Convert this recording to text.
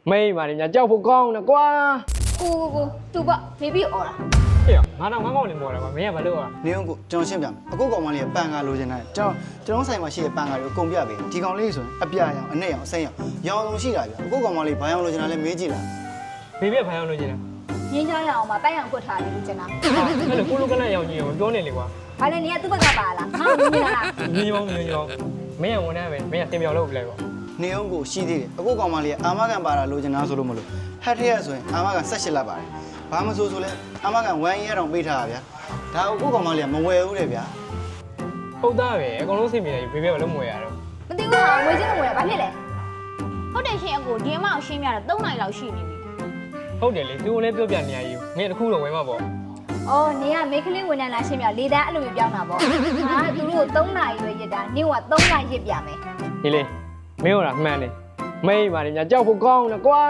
妹嘛，人家叫不讲呢，瓜。ကိုတူပေါ့မေပြီးអော်တာ 哎呀，俺那俺讲你莫了嘛，没人不了啊。 နေအောင်ကိုကျွန်တော်ရှင်းပြမယ်အခုကောင်မလေးကပန်ကာလိုချင်တယ်ကျွန်တော်ဆိုင်မှာရှိတဲ့ပန်ကာတွေကိုကုန်ပြပေးဒီကောင်လေးဆိုရင်အပြာရောင်အနဲ့ရောင်အစိမ်းရောင်ရောင်ဆုံးရှိတာဗျအခုကောင်မလေးဘာရောင်လိုချင်တာလဲမေးကြည့်လား 没别拍上路去了。 ငင်းချရအောင်မှာပန်းရောင်ကွက်ထားတယ်လို့ကျင်တာ 那你咕噜跟那要你，我ပြောနေလေကွာ ဘာလဲနေကသူ့ဘက်ကပါလားငါ့ကိုမြင်လား ညီမောင်မင်းရဝန်ထမ်းပဲမင်းကတင်ပြောလို့ပြလိုက်ပေါ့ နေအောင်ကိုရှိသေးတယ်အခုကောင်မလေးကအာမခံပါတာလိုချင်တာဆိုလို့မလို့ဟက်ထရက်ဆိုရင်အာမခံ18လက်ပါတယ်ဘာမဆိုဆိုလဲအာမခံ1 year တောင်ပေးထားတာဗျာဒါအခုကောင်မလေးကမဝယ်ဘူးတဲ့ဗျာ ဟုတ်သားပဲအကုန်လုံးစိတ်မြင်တယ်ဘေးဘေးကလည်းမဝယ်ရတော့ မသိဘူးဟာငွေချင်းငွေဘာဖြစ်လဲ ဟုတ်တယ်ရှင်အကိုဒီအမအောင်ရှင်းပြတာ3နိုင်လောက်ရှိနေပြီ ဟုတ်တယ်လေသူကလည်းပြောပြနေရယူငါတခုတော့ဝယ်မှာပေါ့ အော်နေကမိန်းကလေးဝန်ထမ်းလားရှင်းပြလေတန်းအဲ့လိုမျိုးပြောင်းတာပေါ့ဟာသူတို့ကို3နာရီပဲရစ်တာနင့်က3နာရီရစ်ပြမယ် ဒီလေမင်းဟောတာမှန်တယ်မိမပါညာကြောက်ဖို့ကောင်းတယ်ကွာ